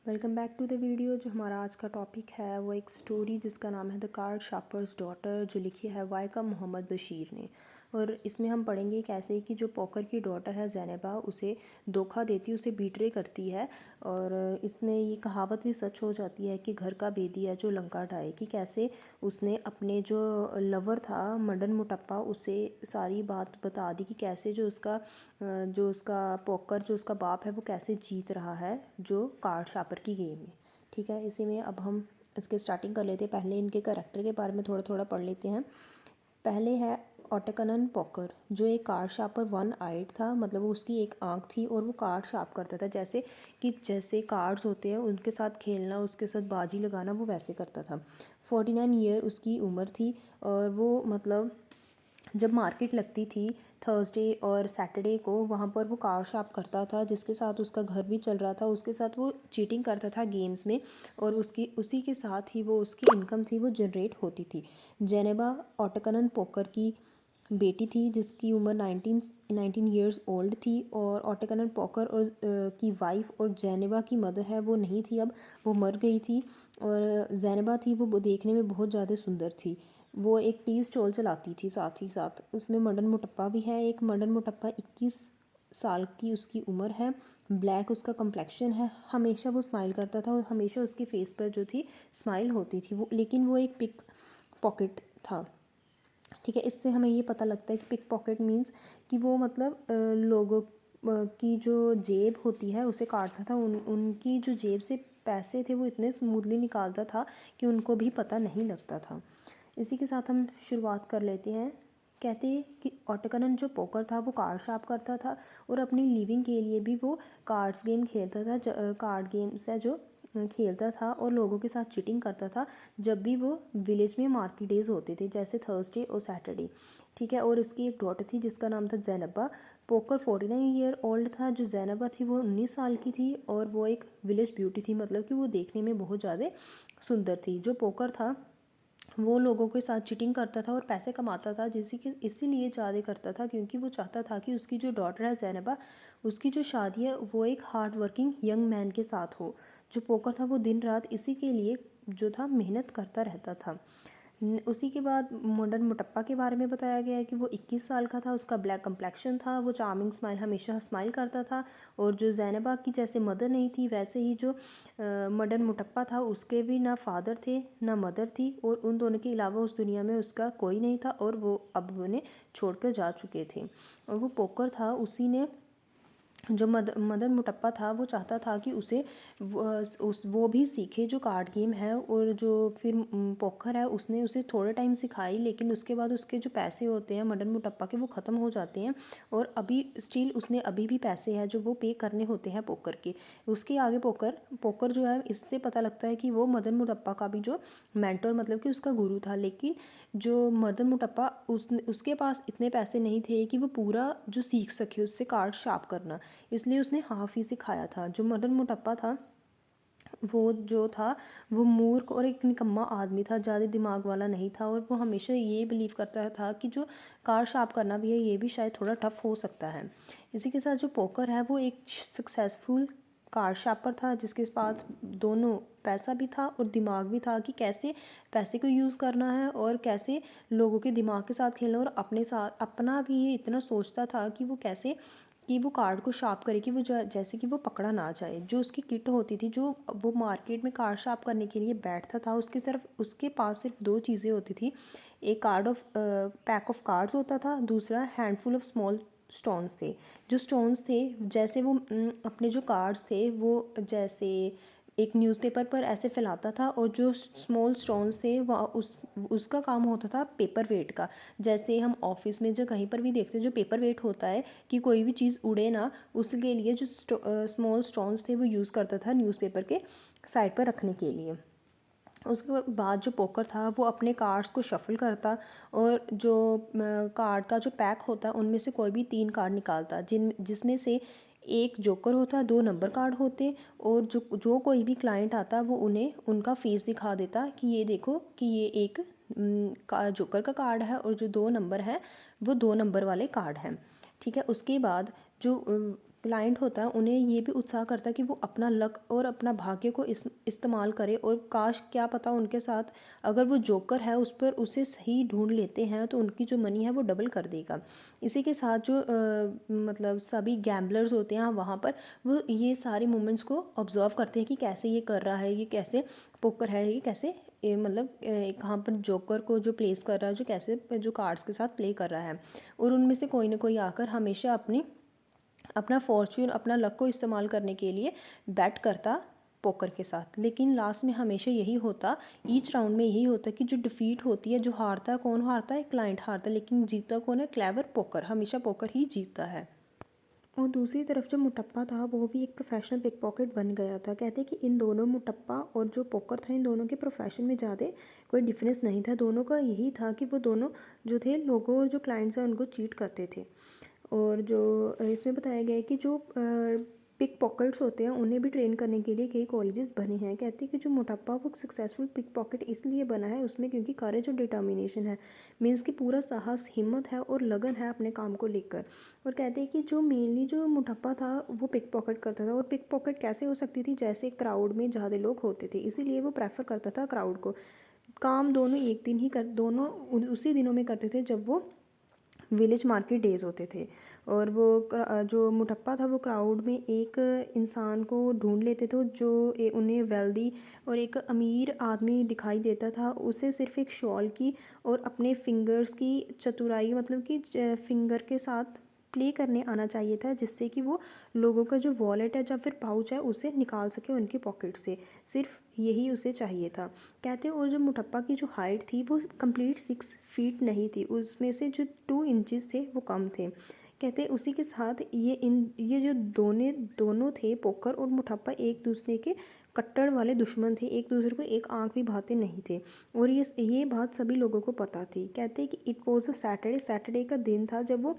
Welcome back to the video. जो हमारा आज का टॉपिक है वो एक स्टोरी जिसका नाम है द कार्ड शार्पर्स डॉटर, जो लिखी है वाइका मोहम्मद बशीर ने। और इसमें हम पढ़ेंगे कैसे कि जो पोकर की डॉटर है ज़ैनबा उसे धोखा देती, उसे बीट्रे करती है। और इसमें ये कहावत भी सच हो जाती है कि घर का बेदी है जो लंका ढाए, कि कैसे उसने अपने जो लवर था मदन मुटप्पा उसे सारी बात बता दी कि कैसे जो उसका पोकर जो उसका बाप है वो कैसे जीत रहा है जो कार्ड शार्पर की गेम में। ठीक है, इसी में अब हम इसके स्टार्टिंग कर लेते हैं। पहले इनके करैक्टर के बारे में थोड़ा थोड़ा पढ़ लेते हैं। पहले है ऑटकनन पॉकर, जो एक कार्ड शार्पर वन आइड था, मतलब उसकी एक आंख थी और वो कार्ड शार्प करता था। जैसे कार्ड्स होते हैं उनके साथ खेलना, उसके साथ बाजी लगाना, वो वैसे करता था। 49 ईयर उसकी उम्र थी। और वो मतलब जब मार्केट लगती थी थर्सडे और सैटरडे को, वहाँ पर वो कार शॉप करता था, जिसके साथ उसका घर भी चल रहा था। उसके साथ वो चीटिंग करता था गेम्स में, और उसी के साथ ही वो उसकी इनकम थी वो जनरेट होती थी। जेनेबा ऑटकनन पोकर की बेटी थी जिसकी उम्र 19 ईयर्स ओल्ड थी। और ऑटकनन पोकर की वाइफ और जेनेबा की मदर है वो नहीं थी, अब वो मर गई थी। और जेनेबा थी वो देखने में बहुत ज़्यादा सुंदर थी। वो एक टी स्टॉल चलाती थी, साथ ही साथ उसमें मदन मुटप्पा भी है। एक मदन मुटप्पा 21 साल की उसकी उम्र है, ब्लैक उसका कम्प्लेक्शन है। हमेशा वो स्माइल करता था और हमेशा उसके फेस पर जो थी स्माइल होती थी वो, लेकिन वो एक पिक पॉकेट था। ठीक है, इससे हमें ये पता लगता है कि पिक पॉकेट मीन्स कि वो मतलब लोगों की जो जेब होती है उसे काटता था। उनकी जो जेब से पैसे थे वो इतने स्मूथली निकालता था कि उनको भी पता नहीं लगता था। इसी के साथ हम शुरुआत कर लेते हैं। कहते हैं कि ऑटकनन जो पोकर था वो कार्ड शार्प करता था और अपनी लिविंग के लिए भी वो कार्ड्स गेम खेलता था। कार्ड गेम्स है जो खेलता था और लोगों के साथ चीटिंग करता था जब भी वो विलेज में मार्केट डेज होते थे, जैसे थर्सडे और सैटरडे। ठीक है, और उसकी एक डॉटर थी जिसका नाम था ज़ैनबा। पोकर 49 ईयर ओल्ड था। जो ज़ैनबा थी वो 19 साल की थी और वो एक विलेज ब्यूटी थी, मतलब कि वो देखने में बहुत ज़्यादा सुंदर थी। जो पोकर था वो लोगों के साथ चीटिंग करता था और पैसे कमाता था, इसीलिए ज़्यादा करता था क्योंकि वो चाहता था कि उसकी जो डॉटर है ज़ैनबा, उसकी जो शादी है वो एक हार्ड वर्किंग यंग मैन के साथ हो। जो पोकर था वो दिन रात इसी के लिए जो था मेहनत करता रहता था। उसी के बाद मदन मुटप्पा के बारे में बताया गया है कि वो 21 साल का था, उसका ब्लैक कम्प्लेक्शन था, वो चार्मिंग स्माइल हमेशा स्माइल करता था। और जो ज़ैनबा की जैसे मदर नहीं थी वैसे ही जो मदन मुटप्पा था उसके भी ना फादर थे ना मदर थी, और उन दोनों के अलावा उस दुनिया में उसका कोई नहीं था और वो अब उन्हें छोड़कर जा चुके थे। और वो पोकर था, उसी ने जो मदन मुटप्पा था वो चाहता था कि वो भी सीखे जो कार्ड गेम है। और जो फिर पोकर है उसने उसे थोड़े टाइम सिखाई, लेकिन उसके बाद उसके जो पैसे होते हैं मदन मुटप्पा के वो ख़त्म हो जाते हैं। और अभी स्टिल उसने अभी भी पैसे हैं जो वो पे करने होते हैं पोकर के। उसके आगे पोकर जो है, इससे पता लगता है कि वो मदन मुटप्पा का भी जो मेंटर मतलब कि उसका गुरु था। लेकिन जो मदन मुटप्पा उसके पास इतने पैसे नहीं थे कि वो पूरा जो सीख सके उससे कार्ड शार्प करना, इसलिए उसने हाफ ही सिखाया था। जो मदन मुटप्पा था वो जो था वो मूर्ख और एक निकम्मा आदमी था, ज़्यादा दिमाग वाला नहीं था। और वो हमेशा ये बिलीव करता था कि जो कार्ड शार्प करना भी है ये भी शायद थोड़ा टफ हो सकता है। इसी के साथ जो पोकर है वो एक सक्सेसफुल कार्ड शार्पर था जिसके पास दोनों पैसा भी था और दिमाग भी था कि कैसे पैसे को यूज़ करना है और कैसे लोगों के दिमाग के साथ खेलना। और अपने साथ अपना भी ये इतना सोचता था कि वो कैसे कि वो कार्ड को शार्प करे कि वो जैसे कि वो पकड़ा ना जाए। जो उसकी किट होती थी, जो वो मार्केट में कार्ड शार्प करने के लिए बैठता था, उसके पास सिर्फ दो चीज़ें होती थी। एक पैक ऑफ कार्ड्स होता था, दूसरा हैंडफुल ऑफ स्मॉल स्टोन्स थे। जो स्टोन्स थे जैसे वो अपने जो कार्ड्स थे वो जैसे एक न्यूज़पेपर पर ऐसे फैलाता था, और जो स्मॉल स्टोन्स थे वह उसका काम होता था पेपर वेट का। जैसे हम ऑफिस में जो कहीं पर भी देखते हैं जो पेपर वेट होता है कि कोई भी चीज़ उड़े ना, उसके लिए जो स्मॉल स्टोन्स थे वो यूज़ करता था न्यूज़पेपर के साइड पर रखने के लिए। उसके बाद जो पोकर था वो अपने कार्ड्स को शफल करता और जो कार्ड का जो पैक होता उनमें से कोई भी 3 कार्ड निकालता, जिसमें से एक जोकर होता, 2 नंबर कार्ड होते। और जो कोई भी क्लाइंट आता वो उन्हें उनका फेस दिखा देता कि ये देखो कि ये एक जोकर का कार्ड है और जो 2 नंबर है वो 2 नंबर वाले कार्ड हैं। ठीक है, उसके बाद जो क्लाइंट होता है उन्हें ये भी उत्साह करता है कि वो अपना लक और अपना भाग्य को इस्तेमाल करे, और काश क्या पता उनके साथ अगर वो जोकर है उस पर उसे सही ढूंढ लेते हैं तो उनकी जो मनी है वो डबल कर देगा। इसी के साथ जो मतलब सभी गैम्बलर्स होते हैं वहाँ पर, वो ये सारी मूवमेंट्स को ऑब्जर्व करते हैं कि कैसे ये कर रहा है, ये कैसे पोकर है, ये कैसे मतलब कहाँ पर जोकर को जो प्लेस कर रहा है, जो कैसे जो कार्ड्स के साथ प्ले कर रहा है। और उनमें से कोई ना कोई आकर हमेशा अपना फॉर्च्यून, अपना लक को इस्तेमाल करने के लिए बैट करता पोकर के साथ। लेकिन लास्ट में हमेशा यही होता, ईच राउंड में यही होता कि जो डिफीट होती है, जो हारता है, कौन हारता है, क्लाइंट हारता है, लेकिन जीतता कौन है, क्लेवर पोकर, हमेशा पोकर ही जीतता है। और दूसरी तरफ जो मुटप्पा था वो भी एक प्रोफेशनल पिक पॉकेट बन गया था। कहते हैं कि इन दोनों, मुटप्पा और जो पोकर था, इन दोनों के प्रोफेशन में ज़्यादा कोई डिफरेंस नहीं था। दोनों का यही था कि वो दोनों जो थे लोगों और जो क्लाइंट्स हैं उनको चीट करते थे। और जो इसमें बताया गया है कि जो पिक पॉकेट्स होते हैं उन्हें भी ट्रेन करने के लिए कई कॉलेजेस बने हैं। कहते हैं कि जो मोटापा वो सक्सेसफुल पिक पॉकेट इसलिए बना है उसमें क्योंकि करेज और डिटर्मिनेशन है, मीन्स कि पूरा साहस, हिम्मत है और लगन है अपने काम को लेकर। और कहते हैं कि जो मेनली जो मोटापा था वो पिक पॉकेट करता था। और पिक पॉकेट कैसे हो सकती थी, जैसे क्राउड में ज़्यादा लोग होते थे इसीलिए वो प्रेफर करता था क्राउड को। काम दोनों एक दिन ही कर, दोनों उसी दिनों में करते थे जब वो विलेज मार्केट डेज होते थे। और वो जो मुटप्पा था वो क्राउड में एक इंसान को ढूंढ लेते थे जो उन्हें वेल्दी और एक अमीर आदमी दिखाई देता था। उसे सिर्फ एक शॉल की और अपने फिंगर्स की चतुराई, मतलब कि फिंगर के साथ प्ले करने आना चाहिए था, जिससे कि वो लोगों का जो वॉलेट है या फिर पाउच है उसे निकाल सके उनके पॉकेट से। सिर्फ यही उसे चाहिए था, कहते हैं। और जो मुटप्पा की जो हाइट थी वो कंप्लीट 6 फीट नहीं थी, उसमें से जो 2 इंचज़ थे वो कम थे। कहते हैं उसी के साथ ये जो दोनों थे, पोकर और मुटप्पा, एक दूसरे के कट्टर वाले दुश्मन थे, एक दूसरे को एक आंख भी भाते नहीं थे। और ये बात सभी लोगों को पता थी। कहते हैं कि इट वॉज अ सैटरडे का दिन था जब वो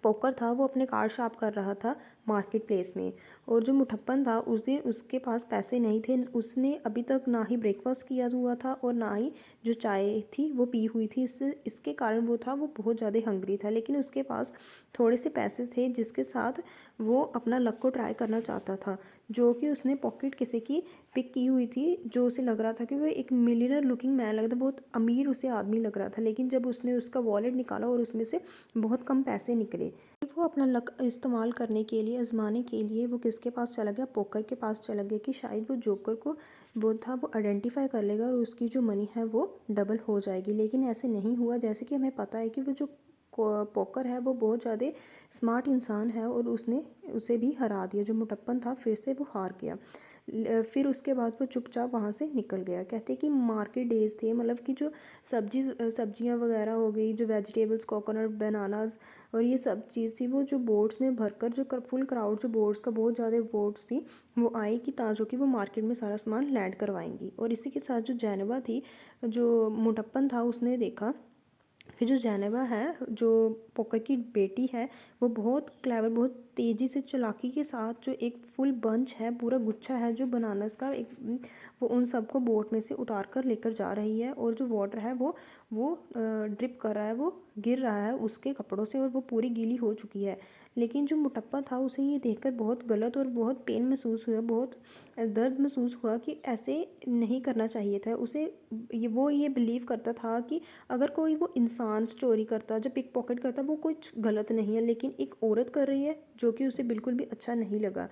पोकर था वो अपने कार्ड शार्प कर रहा था मार्केट प्लेस में। और जो मुठप्पन था उस दिन उसके पास पैसे नहीं थे, उसने अभी तक ना ही ब्रेकफास्ट किया हुआ था और ना ही जो चाय थी वो पी हुई थी। इसके कारण वो बहुत ज़्यादा हंग्री था। लेकिन उसके पास थोड़े से पैसे थे जिसके साथ वो अपना लक को ट्राई करना चाहता था, जो कि उसने पॉकेट किसी की पिक की हुई थी, जो उसे लग रहा था कि वो एक मिलियनर लुकिंग मैन लग रहा था, बहुत अमीर उसे आदमी लग रहा था। लेकिन जब उसने उसका वॉलेट निकाला और उसमें से बहुत कम पैसे निकले, वो अपना लक इस्तेमाल करने के लिए, आजमाने के लिए वो किसके पास चला गया, पोकर के पास चला गया कि शायद वो जोकर को वो आइडेंटिफाई कर लेगा और उसकी जो मनी है वो डबल हो जाएगी। लेकिन ऐसे नहीं हुआ। जैसे कि हमें पता है कि वो जो पोकर है वो बहुत ज़्यादा स्मार्ट इंसान है और उसने उसे भी हरा दिया। जो मुटप्पन था फिर से वो हार गया। फिर उसके बाद वो चुपचाप वहाँ से निकल गया। कहते कि मार्केट डेज थे, मतलब कि जो सब्जियाँ वगैरह हो गई, जो वेजिटेबल्स, कोकोनट, बनानास और ये सब चीज़ थी, वो जो बोट्स में भरकर जो फुल क्राउड, जो बोट्स का बहुत ज़्यादा बोट्स थी, वो आई कि ताजों की वो मार्केट में सारा सामान लैंड करवाएंगी। और इसी के साथ जो जैनबा थी, जो मुटप्पन था, उसने देखा कि जो जैनबा है, जो पोकर की बेटी है, वो बहुत क्लेवर, बहुत तेज़ी से, चालाकी के साथ जो एक फुल बंच है, पूरा गुच्छा है जो बनानास का, एक वो उन सबको बोट में से उतार कर लेकर जा रही है। और जो वाटर है वो ड्रिप कर रहा है, वो गिर रहा है उसके कपड़ों से और वो पूरी गीली हो चुकी है। लेकिन जो मुटप्पा था उसे ये देखकर बहुत गलत और बहुत पेन महसूस हुआ, बहुत दर्द महसूस हुआ कि ऐसे नहीं करना चाहिए था उसे। वो ये बिलीव करता था कि अगर कोई वो इंसान चोरी करता, जब पिक पॉकेट करता, वो कुछ गलत नहीं है, लेकिन एक औरत कर रही है जो कि उसे बिल्कुल भी अच्छा नहीं लगा।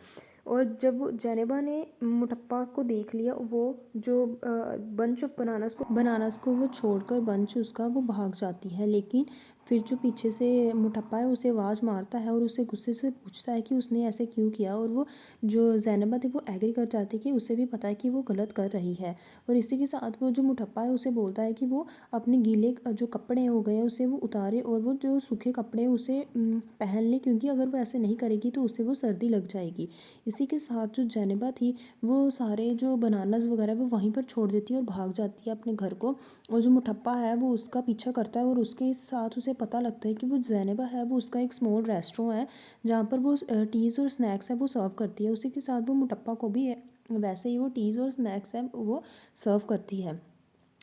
और जब वो जैनबा ने मुटप्पा को देख लिया, वो जो बंच ऑफ बनानास को वो छोड़कर बंच उसका वो भाग जाती है। लेकिन फिर जो पीछे से मुटप्पा है उसे आवाज़ मारता है और उसे गुस्से से पूछता है कि उसने ऐसे क्यों किया। और वो जो जैनबा थी वो एग्री कर जाती है कि उसे भी पता है कि वो गलत कर रही है। और इसी के साथ वो जो मुटप्पा है उसे बोलता है कि वो अपने गीले जो कपड़े हो गए हैं उसे वो उतारे और वो जो सूखे कपड़े उसे पहन ले, क्योंकि अगर वो ऐसे नहीं करेगी तो उसे वो सर्दी लग जाएगी। इसी के साथ जो जैनबा थी वो सारे जो बनानास वगैरह वो वहीं पर छोड़ देती है और भाग जाती है अपने घर को। और जो मुटप्पा है वो उसका पीछा करता है और उसके साथ उसे पता लगता है कि वो जैनबा है वो उसका एक स्मॉल रेस्टोरेंट है जहाँ पर वो टीज़ और स्नैक्स है वो सर्व करती है। उसी के साथ वो मुटप्पा को भी वैसे ही वो टीज़ और स्नैक्स है वो सर्व करती है।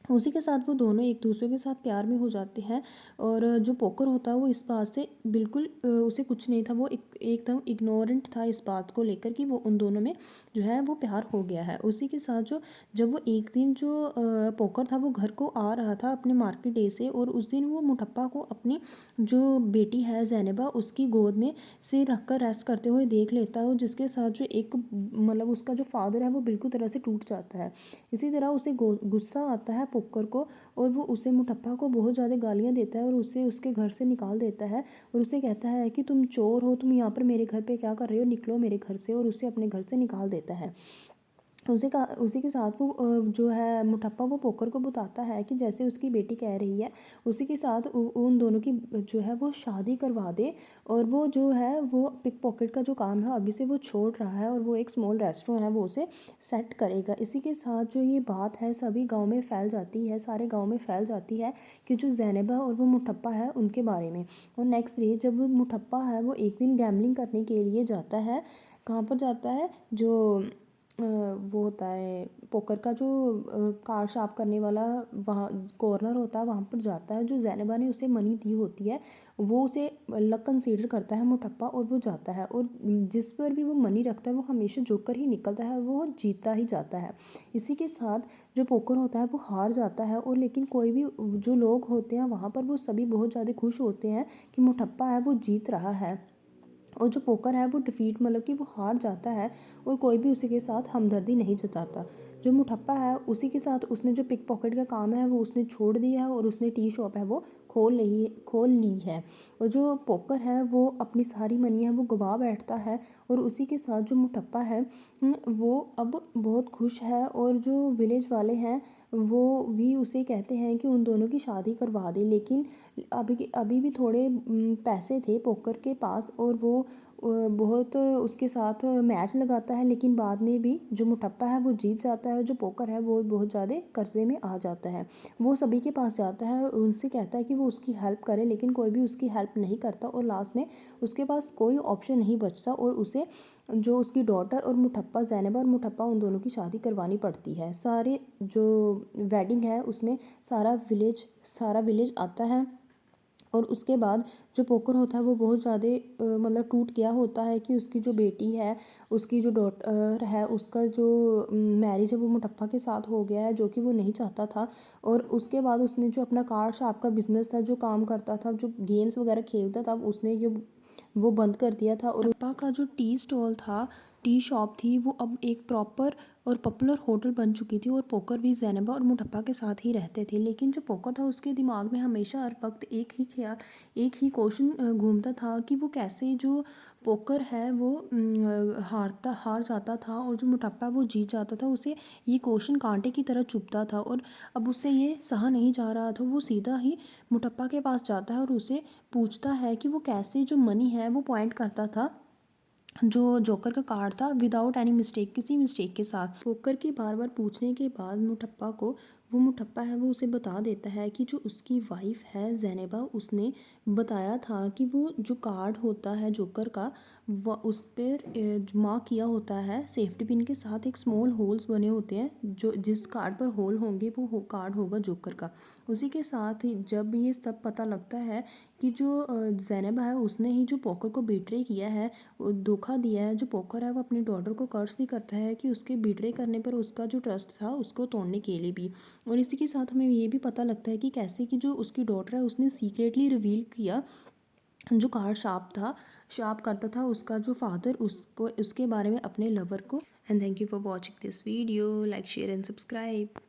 उसी के साथ वो दोनों एक दूसरे के साथ प्यार में हो जाते हैं। और जो पोकर होता है वो इस बात से बिल्कुल उसे कुछ नहीं था, वो एकदम इग्नोरेंट था इस बात को लेकर कि वो उन दोनों में जो है वो प्यार हो गया है। उसी के साथ जो जब वो एक दिन जो पोकर था वो घर को आ रहा था अपने मार्केट डे से, और उस दिन वो मुठप्पा को अपनी जो बेटी है ज़ैनबा उसकी गोद में से रख कर रेस्ट करते हुए देख लेता है, और जिसके साथ जो एक मतलब उसका जो फादर है वो बिल्कुल तरह से टूट जाता है। इसी तरह उसे गुस्सा आता है पोकर को, और वो उसे मुठप्पा को बहुत ज़्यादा गालियाँ देता है और उसे उसके घर से निकाल देता है, और उसे कहता है कि तुम चोर हो, तुम यहाँ पर मेरे घर पे क्या कर रहे हो, निकलो मेरे घर से, और उसे अपने घर से निकाल देता है। उसी के साथ वो जो है मुठप्पा वो पोकर को बताता है कि जैसे उसकी बेटी कह रही है उसी के साथ उन दोनों की जो है वो शादी करवा दे, और वो जो है वो पिक पॉकेट का जो काम है अभी से वो छोड़ रहा है, और वो एक स्मॉल रेस्टोरेंट है वो उसे सेट करेगा। इसी के साथ जो ये बात है सभी गांव में फैल जाती है, सारे गांव में फैल जाती है कि जो ज़ैनबा और वो मुठप्पा है उनके बारे में। और नेक्स्ट डे जब वो मुठप्पा है वो एक दिन गैम्बलिंग करने के लिए जाता है, कहाँ पर जाता है, जो वो होता है पोकर का जो कार शार्प करने वाला वहाँ कॉर्नर होता है वहाँ पर जाता है। जो ज़ैनबा ने उसे मनी दी होती है वो उसे लक कंसीडर करता है मुठप्पा, और वो जाता है, और जिस पर भी वो मनी रखता है वो हमेशा जोकर ही निकलता है, वो जीतता ही जाता है। इसी के साथ जो पोकर होता है वो हार जाता है, और लेकिन कोई भी जो लोग होते हैं वहाँ पर वो सभी बहुत ज़्यादा खुश होते हैं कि मुठप्पा है वो जीत रहा है, और जो पोकर है वो डिफीट मतलब कि वो हार जाता है, और कोई भी उसी के साथ हमदर्दी नहीं जताता। जो मुठप्पा है उसी के साथ उसने जो पिक पॉकेट का काम है वो उसने छोड़ दिया है, और उसने टी शॉप है वो खोल ली है। और जो पोकर है वो अपनी सारी मनी है वो गवा बैठता है, और उसी के साथ जो मुठप्पा है वो अब बहुत खुश है, और जो विलेज वाले हैं वो भी उसे कहते हैं कि उन दोनों की शादी करवा दे। लेकिन अभी भी थोड़े पैसे थे पोकर के पास, और वो बहुत उसके साथ मैच लगाता है, लेकिन बाद में भी जो मुठप्पा है वो जीत जाता है, जो पोकर है वो बहुत ज़्यादा कर्जे में आ जाता है। वो सभी के पास जाता है और उनसे कहता है कि वो उसकी हेल्प करे, लेकिन कोई भी उसकी हेल्प नहीं करता, और लास्ट में उसके पास कोई ऑप्शन नहीं बचता, और उसे जो उसकी डॉटर और मुठप्पा ज़ैनबा और मुठप्पा उन दोनों की शादी करवानी पड़ती है। सारे जो वेडिंग है उसमें सारा विलेज आता है, और उसके बाद जो पोकर होता है वो बहुत ज़्यादा मतलब टूट गया होता है कि उसकी जो बेटी है, उसकी जो डॉटर है, उसका जो मैरिज है वो मुठप्पा के साथ हो गया है, जो कि वो नहीं चाहता था। और उसके बाद उसने जो अपना कार शॉप का बिजनेस था, जो काम करता था, जो गेम्स वगैरह खेलता था, उसने ये वो बंद कर दिया था, और मुठप्पा का जो टी स्टॉल था, टी शॉप थी, वो अब एक प्रॉपर और पॉपुलर होटल बन चुकी थी, और पोकर भी ज़ैनबा और मुठप्पा के साथ ही रहते थे। लेकिन जो पोकर था उसके दिमाग में हमेशा हर वक्त एक ही क्वेश्चन घूमता था कि वो कैसे जो पोकर है वो हार जाता था, और जो मुठप्पा वो जीत जाता था। उसे ये क्वेश्चन कांटे की तरह चुभता था, और अब उससे ये सहा नहीं जा रहा था। वो सीधा ही मुठप्पा के पास जाता है और उसे पूछता है कि वो कैसे जो मनी है वो पॉइंट करता था जो जोकर का कार्ड था विदाउट एनी मिस्टेक, किसी मिस्टेक के साथ। पोकर के बार बार पूछने के बाद मुठप्पा को वो मुठप्पा है वो उसे बता देता है कि जो उसकी वाइफ है ज़ैनबा उसने बताया था कि वो जो कार्ड होता है जोकर का वह उस पर मार्क किया होता है सेफ्टी पिन के साथ, एक स्मॉल होल्स बने होते हैं, जो जिस कार्ड पर होल होंगे वो कार्ड होगा जोकर का। उसी के साथ ही जब ये सब पता लगता है कि जो ज़ैनबा है उसने ही जो पोकर को बिट्रे किया है, धोखा दिया है, जो पोकर है वो अपनी डॉटर को कर्ज भी करता है कि उसके बिट्रे करने पर उसका जो ट्रस्ट था उसको तोड़ने के लिए भी। और इसी के साथ हमें ये भी पता लगता है कि कैसे कि जो उसकी डॉटर है उसने सीक्रेटली रिवील किया जो कार्ड शार्प करता था उसका जो फादर उसको उसके बारे में अपने लवर को। And thank you for watching this video, like share and subscribe.